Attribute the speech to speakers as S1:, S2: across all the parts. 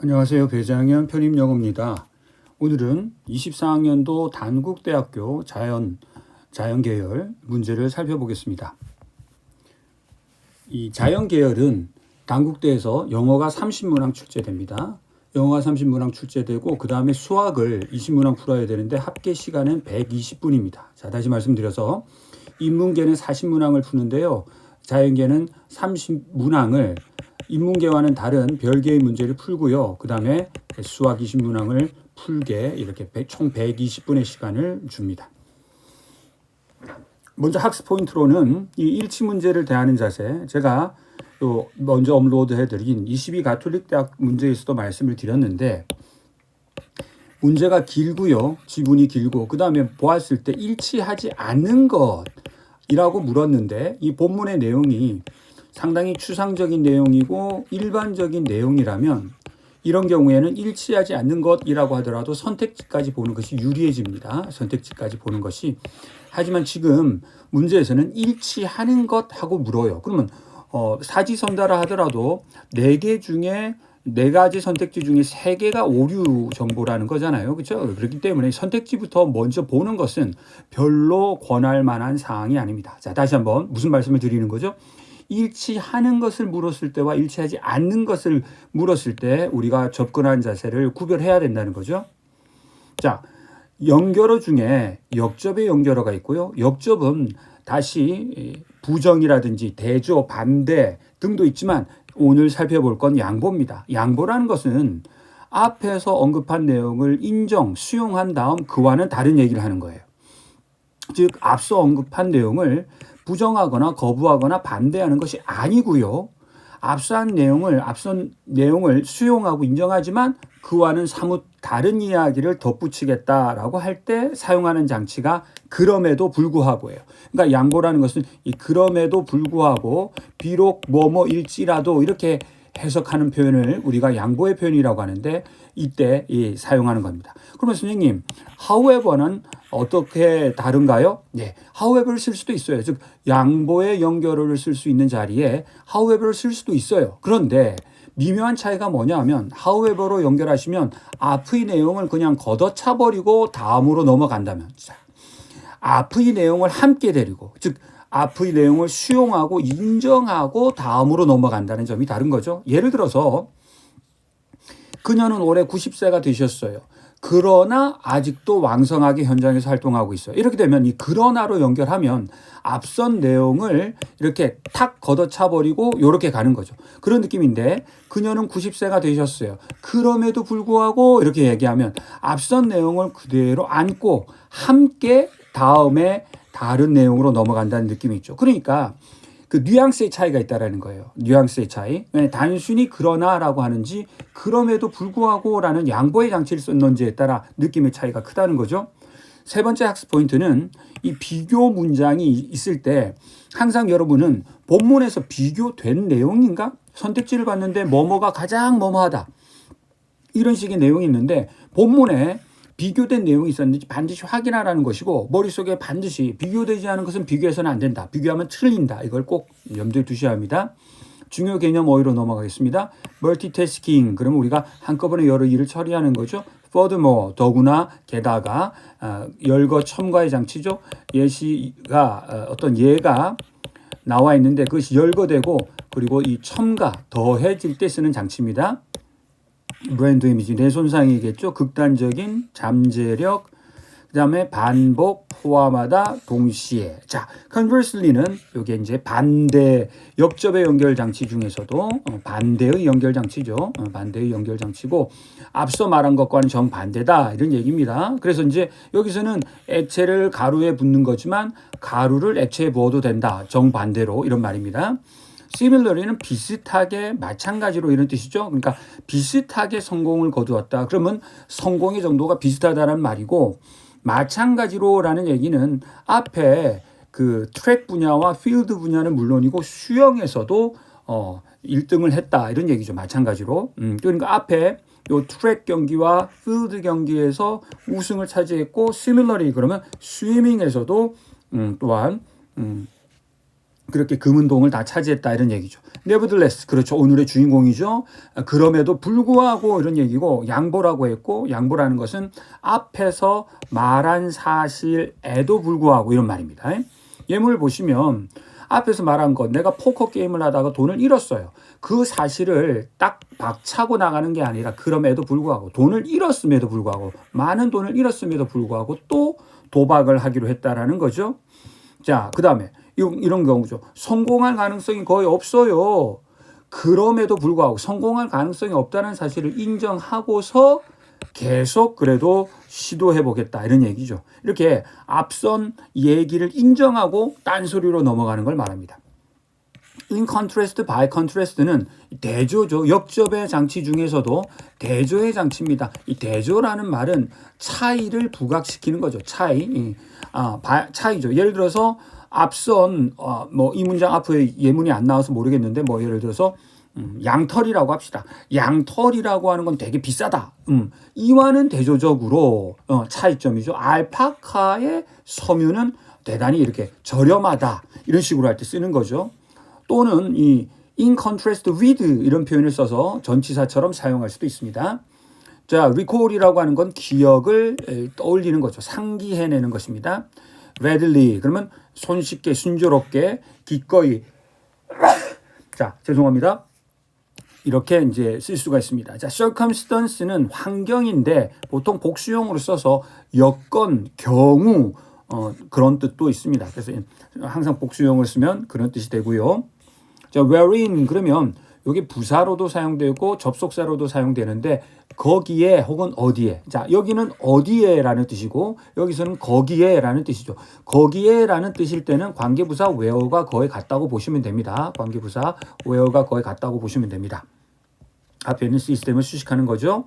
S1: 안녕하세요. 배장현 편입영어입니다. 오늘은 24학년도 단국대학교 자연계열 문제를 살펴보겠습니다. 이 자연계열은 단국대에서 영어가 30문항 출제됩니다. 영어가 30문항 출제되고 그 다음에 수학을 20문항 풀어야 되는데 합계 시간은 120분입니다. 자, 다시 말씀드려서 인문계는 40문항을 푸는데요. 자연계는 30문항을 인문계와는 다른 별개의 문제를 풀고요. 그 다음에 수학 20문항을 풀게 이렇게 총 120분의 시간을 줍니다. 먼저 학습 포인트로는 이 일치 문제를 대하는 자세, 제가 또 먼저 업로드해드린 22 가톨릭 대학 문제에서도 말씀을 드렸는데, 문제가 길고요. 지문이 길고 그 다음에 보았을 때 일치하지 않는 것이라고 물었는데, 이 본문의 내용이 상당히 추상적인 내용이고 일반적인 내용이라면 이런 경우에는 일치하지 않는 것이라고 하더라도 선택지까지 보는 것이 유리해집니다. 선택지까지 보는 것이. 하지만 지금 문제에서는 일치하는 것하고 물어요. 그러면 사지선다라 하더라도 4개 중에 4가지 선택지 중에 3개가 오류 정보라는 거잖아요. 그렇죠? 그렇기 때문에 선택지부터 먼저 보는 것은 별로 권할 만한 사항이 아닙니다. 자, 다시 한번 무슨 말씀을 드리는 거죠? 일치하는 것을 물었을 때와 일치하지 않는 것을 물었을 때 우리가 접근하는 자세를 구별해야 된다는 거죠. 자, 연결어 중에 역접의 연결어가 있고요. 역접은 다시 부정이라든지 대조, 반대 등도 있지만 오늘 살펴볼 건 양보입니다. 양보라는 것은 앞에서 언급한 내용을 인정, 수용한 다음 그와는 다른 얘기를 하는 거예요. 즉 앞서 언급한 내용을 부정하거나 거부하거나 반대하는 것이 아니고요. 앞선 내용을 수용하고 인정하지만 그와는 사뭇 다른 이야기를 덧붙이겠다라고 할 때 사용하는 장치가 그럼에도 불구하고예요. 그러니까 양보라는 것은 이 그럼에도 불구하고 비록 뭐뭐일지라도 이렇게 해석하는 표현을 우리가 양보의 표현이라고 하는데 이때 사용하는 겁니다. 그러면 선생님, however는 어떻게 다른가요? 네, however를 쓸 수도 있어요. 즉 양보의 연결어를 쓸 수 있는 자리에 however를 쓸 수도 있어요. 그런데 미묘한 차이가 뭐냐 하면 however로 연결하시면 앞의 내용을 그냥 걷어차버리고 다음으로 넘어간다면, 앞의 내용을 함께 데리고, 즉 앞의 내용을 수용하고 인정하고 다음으로 넘어간다는 점이 다른 거죠. 예를 들어서 그녀는 올해 90세가 되셨어요. 그러나 아직도 왕성하게 현장에서 활동하고 있어요. 이렇게 되면 이 그러나로 연결하면 앞선 내용을 이렇게 탁 걷어차버리고 이렇게 가는 거죠. 그런 느낌인데 그녀는 90세가 되셨어요. 그럼에도 불구하고 이렇게 얘기하면 앞선 내용을 그대로 안고 함께 다음에 다른 내용으로 넘어간다는 느낌이 있죠. 그러니까 그 뉘앙스의 차이가 있다라는 거예요. 뉘앙스의 차이. 단순히 그러나라고 하는지 그럼에도 불구하고라는 양보의 장치를 썼는지에 따라 느낌의 차이가 크다는 거죠. 세 번째 학습 포인트는 이 비교 문장이 있을 때 항상 여러분은 본문에서 비교된 내용인가? 선택지를 봤는데 뭐뭐가 가장 뭐뭐하다. 이런 식의 내용이 있는데 본문에 비교된 내용이 있었는지 반드시 확인하라는 것이고, 머릿속에 반드시 비교되지 않은 것은 비교해서는 안 된다. 비교하면 틀린다. 이걸 꼭 염두에 두셔야 합니다. 중요 개념 어휘로 넘어가겠습니다. 멀티태스킹, 그러면 우리가 한꺼번에 여러 일을 처리하는 거죠. furthermore, 더구나, 게다가, 열거 첨가의 장치죠. 예시가 어떤 예가 나와 있는데 그것이 열거되고 그리고 이 첨가, 더해질 때 쓰는 장치입니다. 브랜드 이미지, 내 손상이겠죠. 극단적인 잠재력, 그 다음에 반복, 포함하다, 동시에. 자, conversely는 이게 이제 반대, 역접의 연결 장치 중에서도 반대의 연결 장치죠. 반대의 연결 장치고 앞서 말한 것과는 정반대다 이런 얘기입니다. 그래서 이제 여기서는 액체를 가루에 붓는 거지만 가루를 액체에 부어도 된다. 정반대로 이런 말입니다. similarly는 비슷하게, 마찬가지로 이런 뜻이죠. 그러니까 비슷하게 성공을 거두었다. 그러면 성공의 정도가 비슷하다는 말이고, 마찬가지로라는 얘기는 앞에 그 트랙 분야와 필드 분야는 물론이고 수영에서도 1등을 했다 이런 얘기죠. 마찬가지로. 그러니까 앞에 요 트랙 경기와 필드 경기에서 우승을 차지했고, similarly 그러면 스위밍에서도 또한 그렇게 금은동을 다 차지했다 이런 얘기죠. Nevertheless, 그렇죠. 오늘의 주인공이죠. 그럼에도 불구하고 이런 얘기고 양보라고 했고 양보라는 것은 앞에서 말한 사실에도 불구하고 이런 말입니다. 예문을 보시면 앞에서 말한 것 내가 포커 게임을 하다가 돈을 잃었어요. 그 사실을 딱 박차고 나가는 게 아니라 그럼에도 불구하고 돈을 잃었음에도 불구하고 많은 돈을 잃었음에도 불구하고 또 도박을 하기로 했다라는 거죠. 자, 그 다음에 이런 경우죠. 성공할 가능성이 거의 없어요. 그럼에도 불구하고 성공할 가능성이 없다는 사실을 인정하고서 계속 그래도 시도해 보겠다 이런 얘기죠. 이렇게 앞선 얘기를 인정하고 딴소리로 넘어가는 걸 말합니다. In contrast, by contrast는 대조죠. 역접의 장치 중에서도 대조의 장치입니다. 이 대조라는 말은 차이를 부각시키는 거죠. 차이죠. 예를 들어서 앞선 뭐 이 문장 앞에 예문이 안 나와서 모르겠는데 뭐 예를 들어서 양털이라고 합시다. 양털이라고 하는 건 되게 비싸다. 이와는 대조적으로 차이점이죠. 알파카의 섬유는 대단히 이렇게 저렴하다. 이런 식으로 할 때 쓰는 거죠. 또는 이 in contrast with 이런 표현을 써서 전치사처럼 사용할 수도 있습니다. 자, recall이라고 하는 건 기억을 떠올리는 거죠. 상기해내는 것입니다. readily 그러면 손쉽게 순조롭게 기꺼이 자, 죄송합니다. 이렇게 이제 쓸 수가 있습니다. 자, circumstance는 환경인데 보통 복수형으로 써서 여건, 경우 그런 뜻도 있습니다. 그래서 항상 복수형을 쓰면 그런 뜻이 되고요. 자, wherein 그러면 여기 부사로도 사용되고 접속사로도 사용되는데 거기에 혹은 어디에. 자, 여기는 어디에라는 뜻이고 여기서는 거기에라는 뜻이죠. 거기에라는 뜻일 때는 관계부사 where가 거의 같다고 보시면 됩니다. 관계부사 where가 거의 같다고 보시면 됩니다. 앞에 있는 시스템을 수식하는 거죠.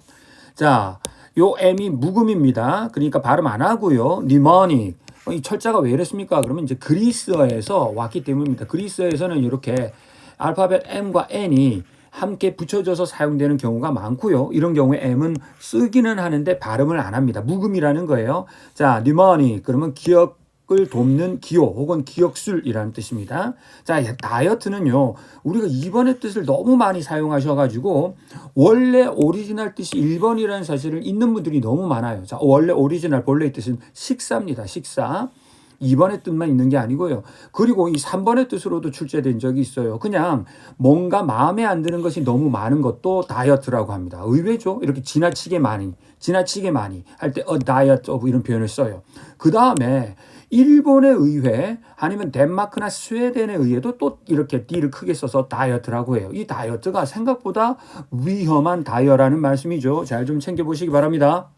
S1: 자, 요 M이 묵음입니다. 그러니까 발음 안 하고요. mnemonic. 이 철자가 왜 이랬습니까? 그러면 이제 그리스어에서 왔기 때문입니다. 그리스어에서는 이렇게 알파벳 M과 N이 함께 붙여져서 사용되는 경우가 많고요. 이런 경우에 M은 쓰기는 하는데 발음을 안 합니다. 묵음이라는 거예요. 자, mnemonic 그러면 기억을 돕는 기호 혹은 기억술이라는 뜻입니다. 자, 다이어트는요. 우리가 2번의 뜻을 너무 많이 사용하셔가지고 원래 오리지널 뜻이 1번이라는 사실을 잊는 분들이 너무 많아요. 자, 원래 오리지널 본래의 뜻은 식사입니다. 식사. 2번의 뜻만 있는 게 아니고요. 그리고 이 3번의 뜻으로도 출제된 적이 있어요. 그냥 뭔가 마음에 안 드는 것이 너무 많은 것도 다이어트라고 합니다. 의외죠? 이렇게 지나치게 많이 할 때 a diet of 이런 표현을 써요. 그 다음에 일본의 의회 아니면 덴마크나 스웨덴의 의회도 또 이렇게 D를 크게 써서 다이어트라고 해요. 이 다이어트가 생각보다 위험한 다이어라는 말씀이죠. 잘 좀 챙겨보시기 바랍니다.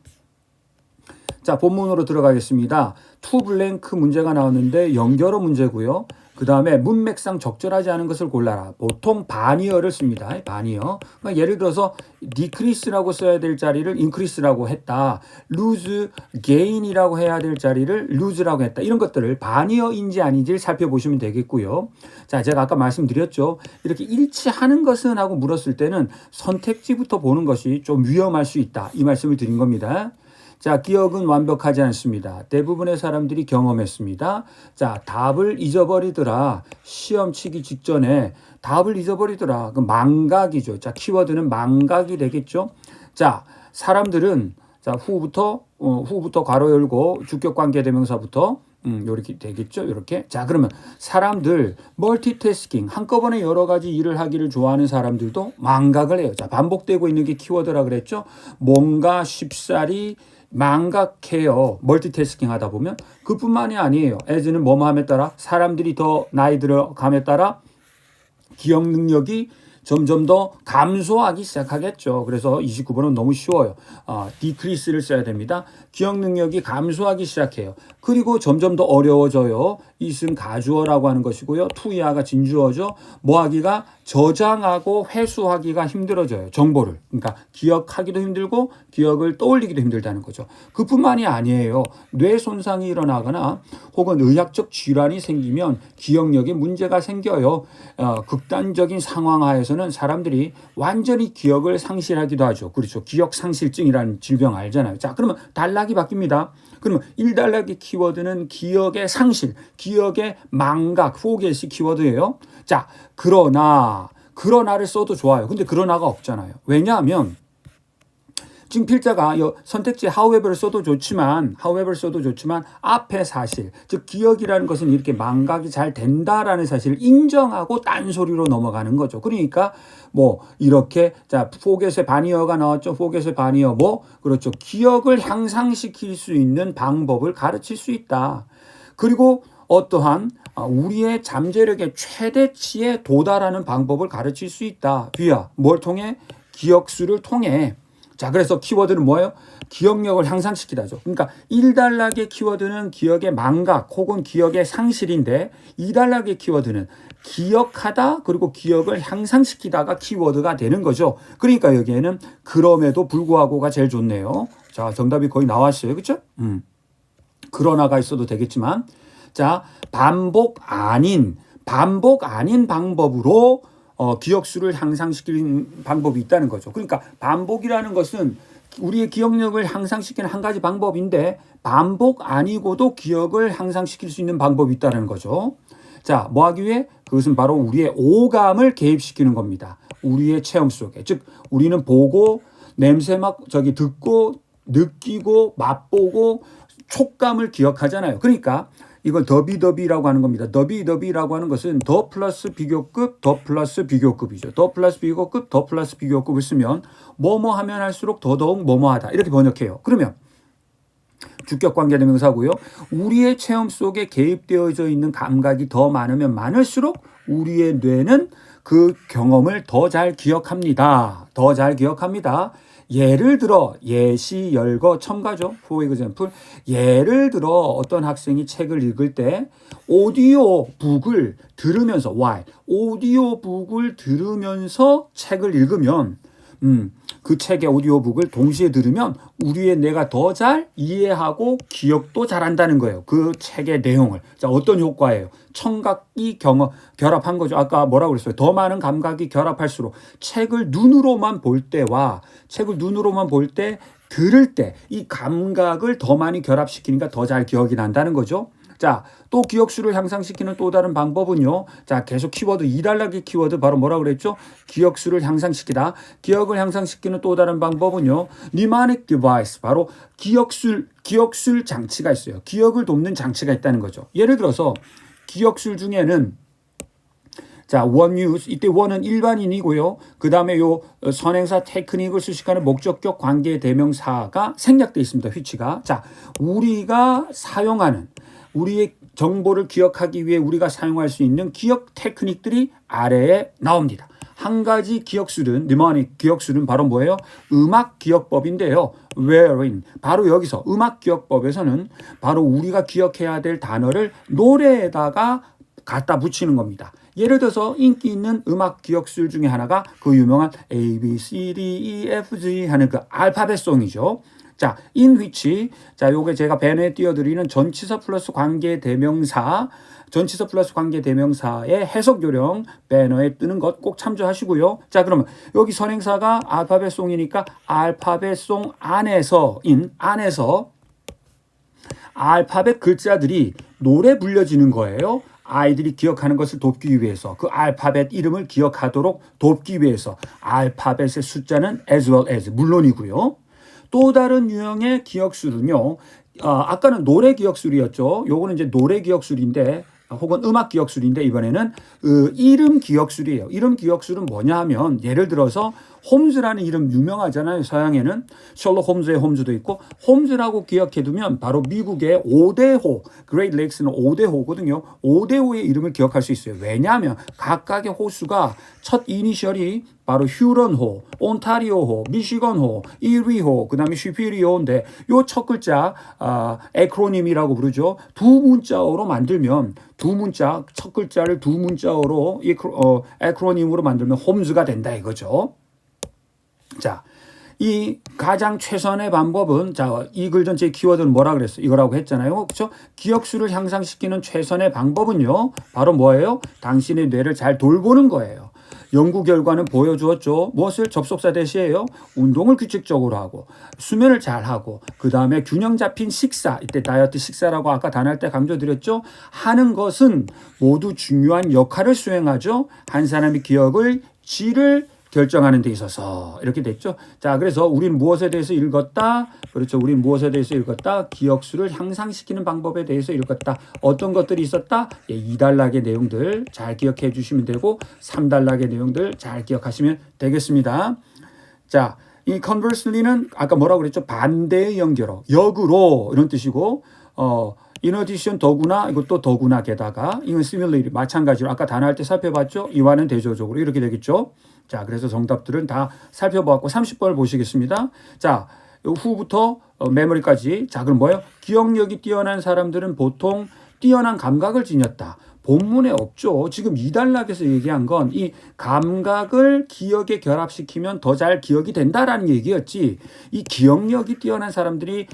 S1: 자, 본문으로 들어가겠습니다. 투 블랭크 문제가 나왔는데 연결어 문제고요. 그 다음에 문맥상 적절하지 않은 것을 골라라. 보통 반이어를 씁니다. 반이어. 그러니까 예를 들어서 decrease라고 써야 될 자리를 increase라고 했다. lose, gain이라고 해야 될 자리를 lose라고 했다. 이런 것들을 반이어인지 아닌지를 살펴보시면 되겠고요. 자, 제가 아까 말씀드렸죠. 이렇게 일치하는 것은 하고 물었을 때는 선택지부터 보는 것이 좀 위험할 수 있다. 이 말씀을 드린 겁니다. 자, 기억은 완벽하지 않습니다. 대부분의 사람들이 경험했습니다. 자, 답을 잊어버리더라. 시험 치기 직전에 답을 잊어버리더라. 그 망각이죠. 자, 키워드는 망각이 되겠죠. 자, 사람들은 자, 후부터 괄호 열고 주격 관계 대명사부터 이렇게 되겠죠. 이렇게. 자, 그러면 사람들 멀티태스킹 한꺼번에 여러 가지 일을 하기를 좋아하는 사람들도 망각을 해요. 자, 반복되고 있는 게 키워드라 그랬죠. 뭔가 쉽사리 망각해요. 멀티태스킹 하다 보면 그뿐만이 아니에요. as는 뭐뭐함에 따라 사람들이 더 나이 들어감에 따라 기억 능력이 점점 더 감소하기 시작하겠죠. 그래서 29번은 너무 쉬워요. decrease를 써야 됩니다. 기억 능력이 감소하기 시작해요. 그리고 점점 더 어려워져요. it은 가주어라고 하는 것이고요. to 이하가 진주어죠. 뭐하기가 저장하고 회수하기가 힘들어져요. 정보를. 그러니까 기억하기도 힘들고 기억을 떠올리기도 힘들다는 거죠. 그뿐만이 아니에요. 뇌 손상이 일어나거나 혹은 의학적 질환이 생기면 기억력에 문제가 생겨요. 극단적인 상황 하에서는 사람들이 완전히 기억을 상실하기도 하죠. 그렇죠. 기억 상실증이라는 질병 알잖아요. 자, 그러면 단락이 바뀝니다. 그러면 1단락의 키워드는 기억의 상실, 기억의 망각, forget이 키워드예요. 자, 그러나를 써도 좋아요. 근데 그러나가 없잖아요. 왜냐하면 지금 필자가 선택지 however를 써도 좋지만 앞에 사실, 즉 기억이라는 것은 이렇게 망각이 잘 된다라는 사실을 인정하고 딴소리로 넘어가는 거죠. 그러니까 뭐 이렇게 자 forget의 반이어가 나왔죠. forget의 반이어 그렇죠. 기억을 향상시킬 수 있는 방법을 가르칠 수 있다. 그리고 어떠한 우리의 잠재력의 최대치에 도달하는 방법을 가르칠 수 있다. 뒤야 뭘 통해? 기억수를 통해. 자, 그래서 키워드는 뭐예요? 기억력을 향상시키다죠. 그러니까 1단락의 키워드는 기억의 망각 혹은 기억의 상실인데 2단락의 키워드는 기억하다 그리고 기억을 향상시키다가 키워드가 되는 거죠. 그러니까 여기에는 그럼에도 불구하고가 제일 좋네요. 자, 정답이 거의 나왔어요. 그렇죠? 그러나가 있어도 되겠지만 자, 반복 아닌 방법으로 기억수를 향상시키는 방법이 있다는 거죠. 그러니까 반복이라는 것은 우리의 기억력을 향상시키는 한 가지 방법인데 반복 아니고도 기억을 향상시킬 수 있는 방법이 있다는 거죠. 자, 뭐 하기 위해? 그것은 바로 우리의 오감을 개입시키는 겁니다. 우리의 체험 속에. 즉 우리는 보고 냄새 듣고 느끼고 맛보고 촉감을 기억하잖아요. 그러니까 이걸 더비더비라고 하는 겁니다. 더비더비라고 하는 것은 더 플러스 비교급, 더 플러스 비교급이죠. 더 플러스 비교급, 더 플러스 비교급을 쓰면 뭐뭐 하면 할수록 더더욱 뭐뭐 하다. 이렇게 번역해요. 그러면 주격관계대명사고요. 우리의 체험 속에 개입되어져 있는 감각이 더 많으면 많을수록 우리의 뇌는 그 경험을 더 잘 기억합니다. 더 잘 기억합니다. 예를 들어 예시 열거 첨가죠. For example. 예를 들어 어떤 학생이 책을 읽을 때 오디오북을 들으면서 오디오북을 들으면서 책을 읽으면 그 책의 오디오북을 동시에 들으면 우리의 뇌가 더 잘 이해하고 기억도 잘한다는 거예요. 그 책의 내용을. 자, 어떤 효과예요? 청각이 결합한 거죠. 아까 뭐라고 그랬어요? 더 많은 감각이 결합할수록 책을 눈으로만 볼 때 들을 때 이 감각을 더 많이 결합시키니까 더 잘 기억이 난다는 거죠. 자, 또 기억수를 향상시키는 또 다른 방법은요. 자, 계속 키워드 2단락의 키워드 바로 뭐라고 그랬죠? 기억수를 향상시키다. 기억을 향상시키는 또 다른 방법은요. mnemonic device 바로 기억술 장치가 있어요. 기억을 돕는 장치가 있다는 거죠. 예를 들어서 기억술 중에는 자, one use 이때 one은 일반인이고요. 그다음에 요 선행사 테크닉을 수식하는 목적격 관계 대명사가 생략되어 있습니다. which가. 자, 우리가 사용하는 우리의 정보를 기억하기 위해 우리가 사용할 수 있는 기억 테크닉들이 아래에 나옵니다. 한 가지 기억술은 mnemonic 기억술은 바로 뭐예요? 음악 기억법인데요. wherein 바로 여기서 음악 기억법에서는 바로 우리가 기억해야 될 단어를 노래에다가 갖다 붙이는 겁니다. 예를 들어서 인기 있는 음악 기억술 중에 하나가 그 유명한 A, B, C, D, E, F, G 하는 그 알파벳송이죠. 자, in which 자, 요게 제가 배너에 띄워드리는 전치사 플러스 관계 대명사의 해석 요령 배너에 뜨는 것 꼭 참조하시고요. 자, 그러면 여기 선행사가 알파벳송이니까 알파벳송 안에서 알파벳 글자들이 노래 불려지는 거예요. 아이들이 기억하는 것을 돕기 위해서 그 알파벳 이름을 기억하도록 돕기 위해서 알파벳의 숫자는 as well as 물론이고요. 또 다른 유형의 기억술은요. 아까는 노래 기억술이었죠. 요거는 이제 노래 기억술인데 혹은 음악 기억술인데 이번에는 이름 기억술이에요. 이름 기억술은 뭐냐 하면 예를 들어서 홈즈라는 이름 유명하잖아요. 서양에는 셜록 홈즈의 홈즈도 있고 홈즈라고 기억해두면 바로 미국의 5대호 그레이트 레이크스는 5대호거든요. 5대호의 이름을 기억할 수 있어요. 왜냐하면 각각의 호수가 첫 이니셜이 바로 휴런호, 온타리오호, 미시건호, 이리호, 그 다음에 슈피리오인데 요 첫 글자 에크로님이라고 부르죠. 두 문자어로 만들면 첫 글자를 두 문자어로 에크로님으로 만들면 홈즈가 된다 이거죠. 자, 이 가장 최선의 방법은 자, 이 글 전체의 키워드는 뭐라 그랬어요? 이거라고 했잖아요. 그렇죠? 기억수를 향상시키는 최선의 방법은요. 바로 뭐예요? 당신의 뇌를 잘 돌보는 거예요. 연구 결과는 보여주었죠. 무엇을? 접속사 대시예요. 운동을 규칙적으로 하고 수면을 잘 하고 그 다음에 균형 잡힌 식사, 이때 다이어트 식사라고 아까 단할 때 강조드렸죠. 하는 것은 모두 중요한 역할을 수행하죠. 한 사람의 기억을 질을 결정하는 데 있어서 이렇게 됐죠. 자, 그래서 우린 무엇에 대해서 읽었다? 그렇죠. 우린 무엇에 대해서 읽었다? 기억수를 향상시키는 방법에 대해서 읽었다. 어떤 것들이 있었다? 2단락의 내용들 잘 기억해 주시면 되고 3단락의 내용들 잘 기억하시면 되겠습니다. 자, 이 conversely는 아까 뭐라고 그랬죠? 반대의 연결어, 역으로 이런 뜻이고 in addition 더구나 이것도 더구나 게다가 이건 similarly 마찬가지로 아까 단어할 때 살펴봤죠? 이와는 대조적으로 이렇게 되겠죠. 자, 그래서 정답들은 다 살펴보았고 30번을 보시겠습니다. 자, 후부터 메모리까지. 자, 그럼 뭐예요? 기억력이 뛰어난 사람들은 보통 뛰어난 감각을 지녔다. 본문에 없죠. 지금 2단락에서 얘기한 건 이 감각을 기억에 결합시키면 더 잘 기억이 된다라는 얘기였지. 이 기억력이 뛰어난 사람들이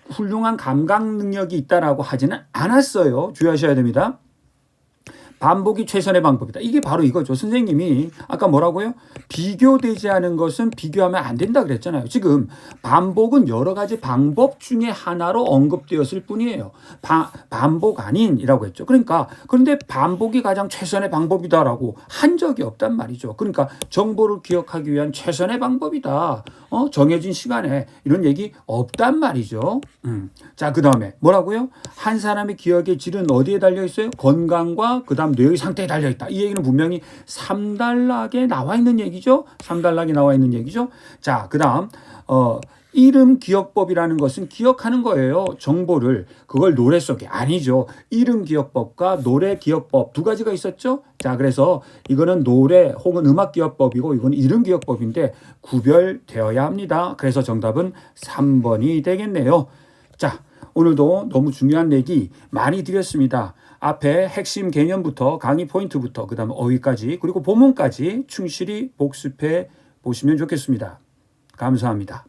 S1: 훌륭한 감각 능력이 있다라고 하지는 않았어요. 주의하셔야 됩니다. 반복이 최선의 방법이다. 이게 바로 이거죠. 선생님이 아까 뭐라고요? 비교되지 않은 것은 비교하면 안 된다 그랬잖아요. 지금 반복은 여러 가지 방법 중에 하나로 언급되었을 뿐이에요. 반복 아닌이라고 했죠. 그러니까 그런데 반복이 가장 최선의 방법이다라고 한 적이 없단 말이죠. 그러니까 정보를 기억하기 위한 최선의 방법이다. 정해진 시간에 이런 얘기 없단 말이죠. 자, 그 다음에 뭐라고요? 한 사람의 기억의 질은 어디에 달려 있어요? 건강과 그 다음 뇌의 상태에 달려 있다. 이 얘기는 분명히 3단락에 나와 있는 얘기죠. 3단락에 나와 있는 얘기죠. 자, 그 다음 이름 기억법이라는 것은 기억하는 거예요. 정보를. 그걸 노래 속에 아니죠. 이름 기억법과 노래 기억법 두 가지가 있었죠. 자, 그래서 이거는 노래 혹은 음악 기억법이고 이건 이름 기억법인데 구별되어야 합니다. 그래서 정답은 3번이 되겠네요. 자, 오늘도 너무 중요한 얘기 많이 드렸습니다. 앞에 핵심 개념부터 강의 포인트부터 그 다음 어휘까지 그리고 본문까지 충실히 복습해 보시면 좋겠습니다. 감사합니다.